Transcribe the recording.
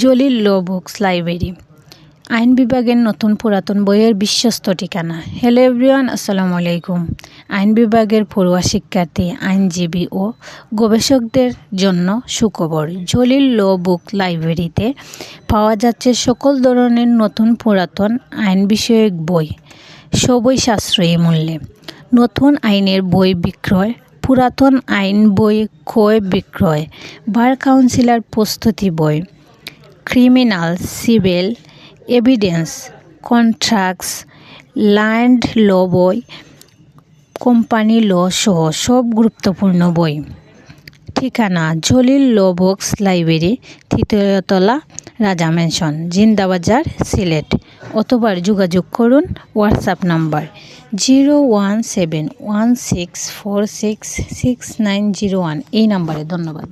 জলিল ল books library আইন বিভাগের নতুন পুরাতন বইয়ের বিশ্বস্ত ঠিকানা। হ্যালো এভরিওয়ান, আসসালামু আলাইকুম। আইন বিভাগের পড়ুয়া শিক্ষার্থী, আইনজীবী ও গবেষকদের জন্য সুখবর। জলিল ল বুক লাইব্রেরিতে পাওয়া যাচ্ছে সকল ধরনের নতুন পুরাতন আইন বিষয়ক বই, সবই সাশ্রয়ী মূল্যে। নতুন আইনের বই বিক্রয়, পুরাতন আইন বই ক্রয় বিক্রয়, বার কাউন্সিলের প্রস্তুতি বই, criminal, civil, evidence, contracts, land law বই, কোম্পানি ল সহ সব গুরুত্বপূর্ণ বই। ঠিকানা: জলিল ল বুকস লাইব্রেরি, তৃতীয় তলা, রাজা ম্যানশন, জিন্দাবাজার, সিলেট। অথবা যোগাযোগ করুন হোয়াটসঅ্যাপ নাম্বার 01716466901 এই নাম্বারে। ধন্যবাদ।